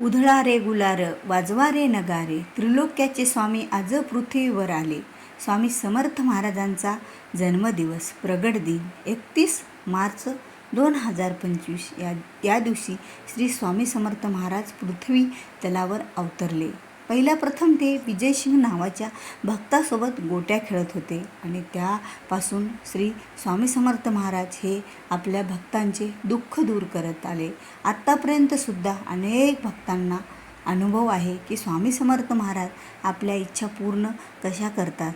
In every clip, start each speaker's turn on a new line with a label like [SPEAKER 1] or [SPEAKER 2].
[SPEAKER 1] उधळा रे गुलार, वाजवा रे नगारे, त्रिलोक्याचे स्वामी आज पृथ्वीवर आले. स्वामी समर्थ महाराजांचा जन्मदिवस, प्रगट दिन 31 मार्च 2025 या दिवशी श्री स्वामी समर्थ महाराज पृथ्वी तलावर अवतरले. पहिल्या प्रथम ते विजयसिंग नावाच्या भक्तासोबत गोट्या खेळत होते आणि त्यापासून श्री स्वामी समर्थ महाराज हे आपल्या भक्तांचे दुःख दूर करत आले. आत्तापर्यंतसुद्धा अनेक भक्तांना अनुभव आहे की स्वामी समर्थ महाराज आपल्या इच्छा पूर्ण कशा करतात,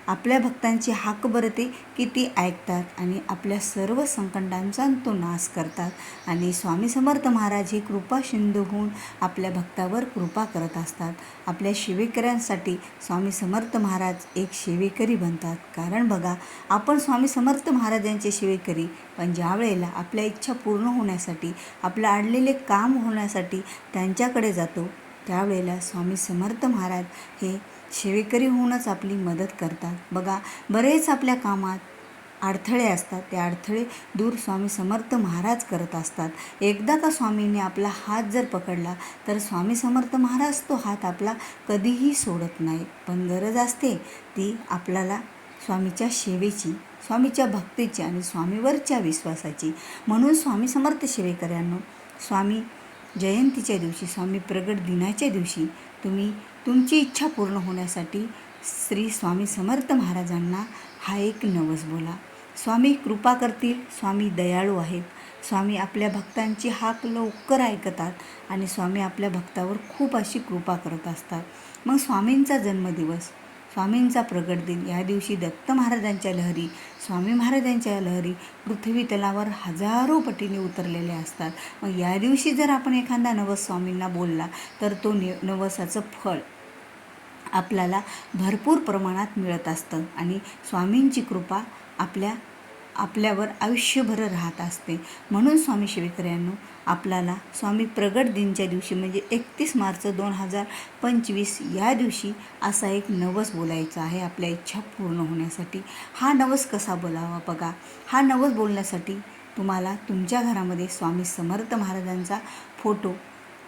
[SPEAKER 1] आपल्या भक्तांची हाक बरं ते किती ऐकतात आणि आपल्या सर्व संकटांचा तो नाश करतात. आणि स्वामी समर्थ महाराज हे कृपा सिंधू होऊन आपल्या भक्तावर कृपा करत असतात. आपल्या सेवेकऱ्यांसाठी स्वामी समर्थ महाराज एक सेवेकरी बनतात. कारण बघा, आपण स्वामी समर्थ महाराजांचे सेवेकरी, पण ज्या वेळेला आपल्या इच्छा पूर्ण होण्यासाठी, आपलं अडलेले काम होण्यासाठी त्यांच्याकडे जातो, त्यावेळेला स्वामी समर्थ महाराज हे सेवेकरी होऊनच आपली मदत करतात. बघा, बरेच आपल्या कामात अडथळे असतात, ते अडथळे दूर स्वामी समर्थ महाराज करत असतात. एकदा का स्वामीने आपला हात जर पकडला तर स्वामी समर्थ महाराज तो हात आपला कधीही सोडत नाही. पण गरज असते ती आपल्याला स्वामीच्या सेवेची, स्वामीच्या भक्तीची आणि स्वामीवरच्या विश्वासाची. म्हणून स्वामी समर्थ सेवेकऱ्यांनो, स्वामी जयंतीच्या दिवशी, स्वामी प्रगट दिनाच्या दिवशी तुम्ही तुमची इच्छा पूर्ण होण्यासाठी श्री स्वामी समर्थ महाराजांना हा एक नवस बोला. स्वामी कृपा करतील, स्वामी दयाळू आहेत, स्वामी आपल्या भक्तांची हाक लवकर ऐकतात आणि स्वामी आपल्या भक्तावर खूप अशी कृपा करत असतात. मग स्वामींचा जन्मदिवस, स्वामींचा प्रगट दिन, या दिवशी दत्त महाराजांच्या लहरी, स्वामी महाराजांच्या लहरी पृथ्वी तलावर हजारो पटीने उतरलेले असतात. मग या दिवशी जर आपण एखादा नवस स्वामींना बोलला तर तो नवसाचं फळ आपल्याला भरपूर प्रमाणात मिळत असतं आणि स्वामींची कृपा आपल्यावर आयुष्यभर राहत असते. म्हणून स्वामी सेवेकऱ्यांनो, आपल्याला स्वामी प्रगट दिनच्या दिवशी म्हणजे 31 मार्च 2025 या दिवशी असा एक नवस बोलायचा आहे आपल्या इच्छा पूर्ण होण्यासाठी. हा नवस कसा बोलावा बघा. हा नवस बोलण्यासाठी तुम्हाला तुमच्या घरामध्ये स्वामी समर्थ महाराजांचा फोटो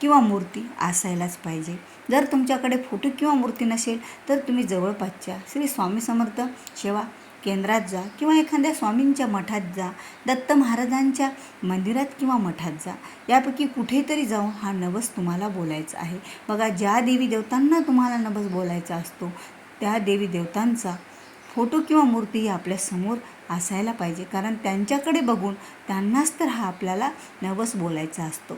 [SPEAKER 1] किंवा मूर्ती असायलाच पाहिजे. जर तुमच्याकडे फोटो किंवा मूर्ती नसेल तर तुम्ही जवळपासच्या श्री स्वामी समर्थ सेवा केंद्रात जा किंवा एखाद्या स्वामींच्या मठात जा, दत्त महाराजांच्या मंदिरात किंवा मठात जा, यापैकी कुठेतरी जाऊन हा नवस तुम्हाला बोलायचा आहे. बघा, ज्या देवी देवतांना तुम्हाला नवस बोलायचा असतो त्या देवी देवतांचा फोटो किंवा मूर्ती ही आपल्यासमोर असायला पाहिजे. कारण त्यांच्याकडे बघून त्यांनाच तर हा आपल्याला नवस बोलायचा असतो.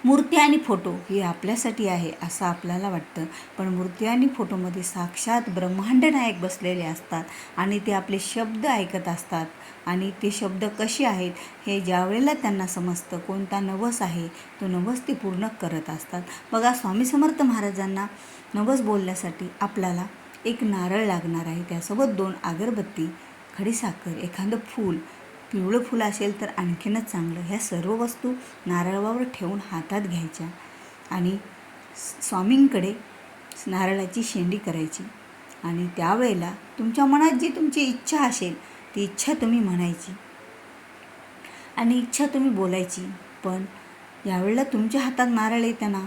[SPEAKER 1] मूर्ती आणि फोटो हे आपल्यासाठी आहे असं आपल्याला वाटतं, पण मूर्ती आणि फोटोमध्ये साक्षात ब्रह्मांड नायक बसलेले असतात आणि ते आपले शब्द ऐकत असतात. आणि ते शब्द कसे आहेत हे ज्या वेळेला त्यांना समजतं, कोणता नवस आहे तो नवस ते पूर्ण करत असतात. बघा, स्वामी समर्थ महाराजांना नवस बोलण्यासाठी आपल्याला एक नारळ लागणार आहे, त्यासोबत 2 अगरबत्ती, खडीसाखर, एखादं फूल, पिवळं फुलं असेल तर आणखीनच चांगलं. ह्या सर्व वस्तू नारळावर ठेवून हातात घ्यायच्या आणि स्वामींकडे नारळाची शेंडी करायची आणि त्यावेळेला तुमच्या मनात जी तुमची इच्छा असेल ती इच्छा तुम्ही म्हणायची आणि इच्छा तुम्ही बोलायची. पण यावेळेला तुमच्या हातात नारळ येताना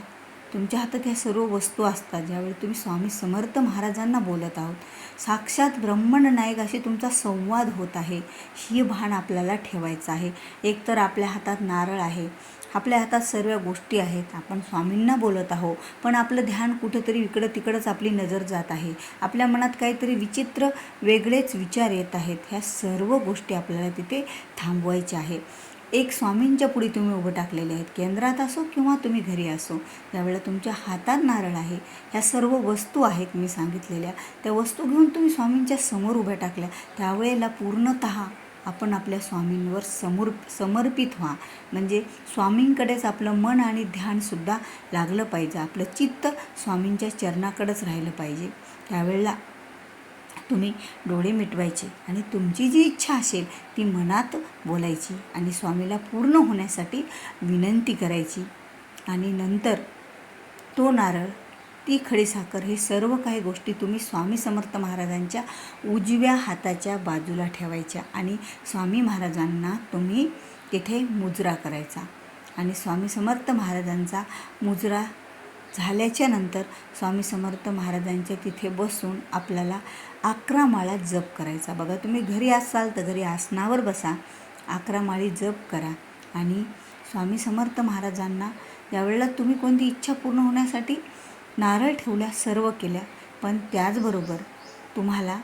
[SPEAKER 1] तुमच्या हातात ह्या सर्व वस्तू असतात. ज्यावेळी तुम्ही स्वामी समर्थ महाराजांना बोलत आहोत, साक्षात ब्रह्मांड नायक अशी तुमचा संवाद होत आहे, ही भान आपल्याला ठेवायचं आहे. एकतर आपल्या हातात नारळ आहे, आपल्या हातात सर्व गोष्टी आहेत, आपण स्वामींना बोलत आहोत, पण आपलं ध्यान कुठंतरी इकडं तिकडंच आपली नजर जात आहे, आपल्या मनात काहीतरी विचित्र वेगळेच विचार येत आहेत. ह्या सर्व गोष्टी आपल्याला तिथे थांबवायच्या आहे. एक स्वामींच्या पुढे तुम्ही उभं टाकलेले आहेत, केंद्रात असो किंवा तुम्ही घरी असो, त्यावेळेला तुमच्या हातात नारळ आहे, ह्या सर्व वस्तू आहेत मी सांगितलेल्या, त्या वस्तू घेऊन तुम्ही स्वामींच्या समोर उभ्या टाकल्या, त्यावेळेला पूर्णतः आपण आपल्या स्वामींवर समर्पित व्हा. म्हणजे स्वामींकडेच आपलं मन आणि ध्यानसुद्धा लागलं पाहिजे, आपलं चित्त स्वामींच्या चरणाकडेच राहिलं पाहिजे. त्यावेळेला तुम्ही डोळे मिटवायचे आणि तुमची जी इच्छा असेल ती मनात बोलायची आणि स्वामीला पूर्ण होण्यासाठी विनंती करायची. आणि नंतर तो नारळ, ती खडीसाखर, हे सर्व काही गोष्टी तुम्ही स्वामी समर्थ महाराजांच्या उजव्या हाताच्या बाजूला ठेवायच्या आणि स्वामी महाराजांना तुम्ही तिथे मुजरा करायचा आणि स्वामी समर्थ महाराजांचा मुजरा झाल्याच्या नंतर स्वामी समर्थ महाराजांच्या तिथे बसून आपल्याला 11 माळा जप करायचा. बघा, तुम्ही घरी असाल तर घरी आसनावर बसा, 11 माळी जप करा. आणि स्वामी समर्थ महाराजांना यावेळेला तुम्ही कोणती इच्छा पूर्ण होण्यासाठी नारळ ठेवल्या, सर्व केल्या, पण त्याचबरोबर तुम्हाला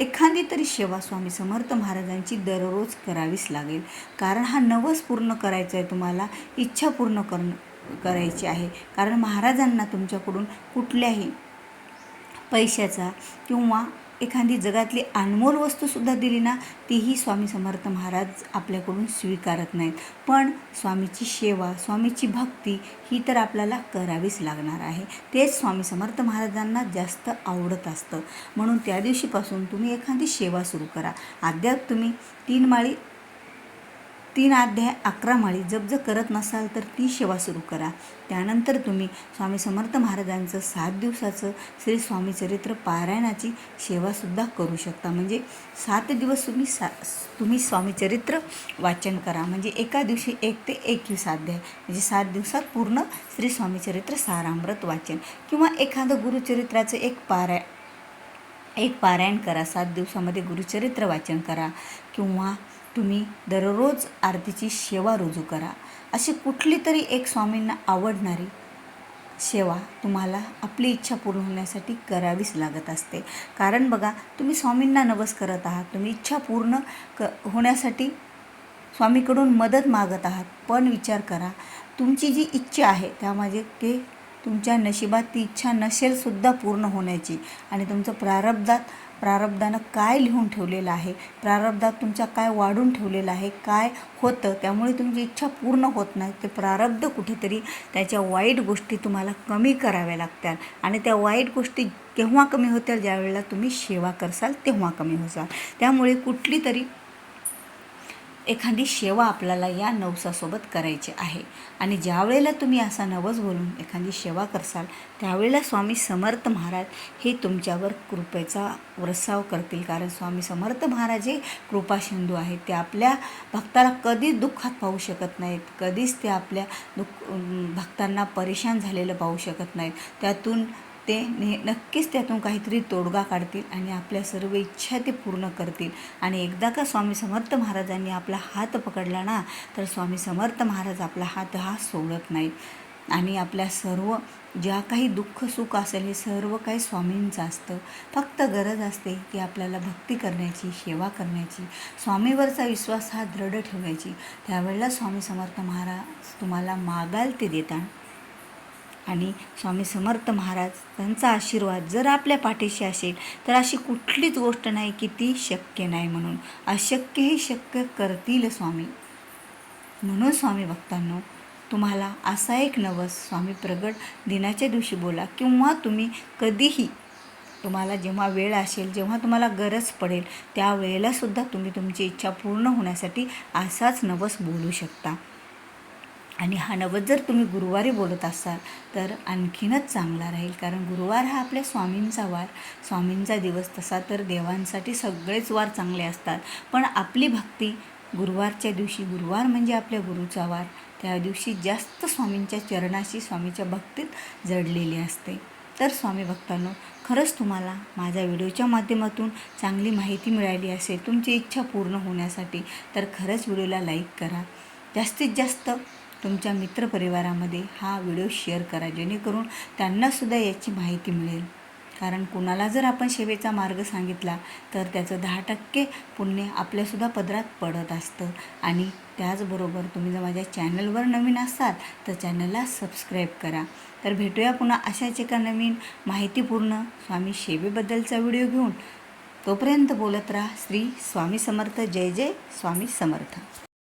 [SPEAKER 1] एखादी तरी सेवा स्वामी समर्थ महाराजांची दररोज करावीच लागेल. कारण हा नवस पूर्ण करायचा आहे, तुम्हाला इच्छा पूर्ण करायची आहे. कारण महाराजांना तुमच्याकडून कुठल्याही पैशाचा किंवा एखादी जगातली अनमोल वस्तूसुद्धा दिली ना, तीही स्वामी समर्थ महाराज आपल्याकडून स्वीकारत नाहीत. पण स्वामीची सेवा, स्वामीची भक्ती ही तर आपल्याला करावीच लागणार आहे. तेच स्वामी समर्थ महाराजांना जास्त आवडत असतं. म्हणून त्या दिवशीपासून तुम्ही एखादी सेवा सुरू करा. अद्याप तुम्ही 3 अध्याय 11 माळी जर करत नसाल तर ती सेवा सुरू करा. त्यानंतर तुम्ही स्वामी समर्थ महाराजांचं 7 दिवसाचं श्री स्वामी चरित्र पारायणाची सेवासुद्धा करू शकता. म्हणजे 7 दिवस तुम्ही स्वामी चरित्र वाचन करा. म्हणजे एका दिवशी 1 ते 21 अध्याय, म्हणजे 7 दिवसात पूर्ण श्री स्वामी चरित्र सारामृत वाचन, किंवा एखादं गुरुचरित्राचं एक पारायण करा. 7 दिवसामध्ये गुरुचरित्र वाचन करा, किंवा तुम्ही दररोज आरतीची सेवा रुजू करा. अशी कुठली तरी एक स्वामींना आवडणारी सेवा तुम्हाला आपली इच्छा पूर्ण होण्यासाठी करावीच लागत असते. कारण बघा, तुम्ही स्वामींना नवस करत आहात, तुम्ही इच्छा पूर्ण होण्यासाठी स्वामीकडून मदत मागत आहात. पण विचार करा, तुमची जी इच्छा आहे त्यामध्ये ते तुमच्या नशिबात ती इच्छा नसेलसुद्धा पूर्ण होण्याची. आणि तुमचं प्रारब्धानं काय लिहून ठेवलेलं आहे, प्रारब्धात तुमच्या काय वाढून ठेवलेलं आहे, काय होतं, त्यामुळे तुमची इच्छा पूर्ण होत नाही. ते प्रारब्ध कुठेतरी त्याच्या वाईट गोष्टी तुम्हाला कमी कराव्या लागतात. आणि त्या वाईट गोष्टी केव्हा कमी होतील, ज्यावेळेला तुम्ही सेवा करसाल तेव्हा कमी होसाल. त्यामुळे कुठली तरी एखादी सेवा आपल्याला या नवसासोबत करायची आहे. आणि ज्या वेळेला तुम्ही असा नवस बोलून एखादी सेवा करसाल, त्यावेळेला स्वामी समर्थ महाराज हे तुमच्यावर कृपेचा वर्षाव करतील. कारण स्वामी समर्थ महाराज हे कृपासिंधू आहेत. ते आपल्या भक्ताला कधीच दुःखात पाहू शकत नाहीत, कधीच ते आपल्या भक्तांना परेशान झालेलं पाहू शकत नाहीत. ते नक्कीच त्यातून काहीतरी तोडगा काढतील आणि आपल्या सर्व इच्छा ते पूर्ण करतील. आणि एकदा का स्वामी समर्थ महाराजांनी आपला हात पकडला ना, तर स्वामी समर्थ महाराज आपला हात हा सोडत नाही. आणि आपल्या सर्व ज्या काही दुःख सुख असेल हे सर्व काही स्वामींचं असतं. फक्त गरज असते की आपल्याला भक्ती करण्याची, सेवा करण्याची, स्वामीवरचा विश्वास हा दृढ ठेवायची. त्यावेळेला स्वामी समर्थ महाराज तुम्हाला मागाल ते देतात. आणि स्वामी समर्थ महाराज त्यांचा आशीर्वाद जर आपल्या पाठीशी असेल तर अशी कुठलीच गोष्ट नाही की ती शक्य नाही. म्हणून अशक्य हे शक्य करतील स्वामी. म्हणून स्वामी भक्तांनो, तुम्हाला असा एक नवस स्वामी प्रगट दिनाच्या दिवशी बोला, किंवा तुम्ही कधीही तुम्हाला जेव्हा वेळ असेल, जेव्हा तुम्हाला गरज पडेल, त्या वेळेलासुद्धा तुम्ही तुमची इच्छा पूर्ण होण्यासाठी असाच नवस बोलू शकता. आणि हा नवस जर तुम्ही गुरुवारी बोलत असाल तर आणखीनच चांगला राहील. कारण गुरुवार हा आपल्या स्वामींचा वार, स्वामींचा दिवस. तसा तर देवांसाठी सगळेच वार चांगले असतात, पण आपली भक्ती गुरुवारच्या दिवशी, गुरुवार म्हणजे आपल्या गुरुचा वार, त्या दिवशी जास्त स्वामींच्या चरणाशी, स्वामीच्या भक्तीत जडलेली असते. तर स्वामी भक्तांनो, खरंच तुम्हाला माझ्या व्हिडिओच्या माध्यमातून चांगली माहिती मिळाली असेल तुमची इच्छा पूर्ण होण्यासाठी, तर खरंच व्हिडिओला लाईक करा. जास्तीत जास्त तुमच्या मित्रपरिवारामध्ये हा व्हिडिओ शेअर करा, जेणेकरून त्यांनासुद्धा याची माहिती मिळेल. कारण कुणाला जर आपण सेवेचा मार्ग सांगितला तर त्याचं 10% पुण्य आपल्यासुद्धा पदरात पडत असतं. आणि त्याचबरोबर तुम्ही जर माझ्या चॅनलवर नवीन असाल तर चॅनलला सबस्क्राईब करा. तर भेटूया पुन्हा अशाच एका नवीन माहितीपूर्ण स्वामी सेवेबद्दलचा व्हिडिओ घेऊन. तोपर्यंत बोलत राहा श्री स्वामी समर्थ. जय जय स्वामी समर्थ.